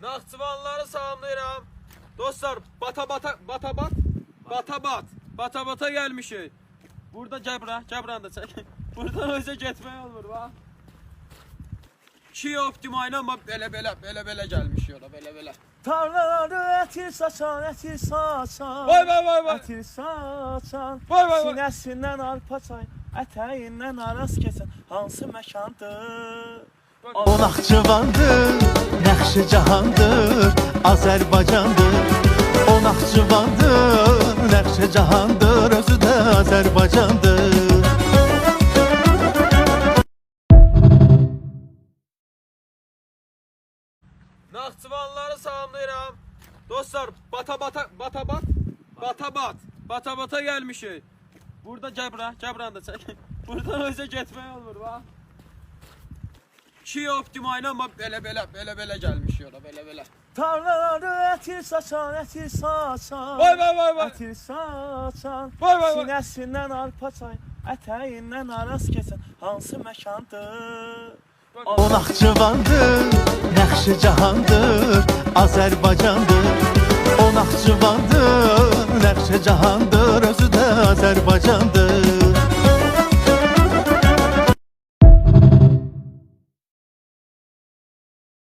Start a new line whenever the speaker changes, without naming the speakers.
Naxçıvanlıları salamlayıram. Dostlar, Batabata gelmişik. Burada Cəbran da çək. Buradan özə getmək olmur, bax. 2 optima ilə belə gəlmişik ora, belə.
Tarlaları ətir saçan.
Vay.
Ətir saçan.
Vay.
Sinəsindən arpa çay, ətəyindən araz keçən hansı məkandır?
O Naxçıvandır, Nəxşi cahandır, Azərbaycandır. O Naxçıvandır, Nəxşi cahandır, özü də Azərbaycandır.
Naxçıvanlıları salamlayıram. Dostlar, Batabata gəlmişik. Burada Cəbran da çək. Buradan özə getmək olmur, bax. 2 optima ilə belə gəlmişik ora, belə.
Tarlaları ətir saçan.
Vay.
Ətir saçan.
Vay.
Sinəsindən arpa çay, ətəyindən araz keçən hansı məkandır?
O Naxçıvandır, Nəxşi cahandır, Azərbaycandır. O Naxçıvandır, Nəxşi cahandır.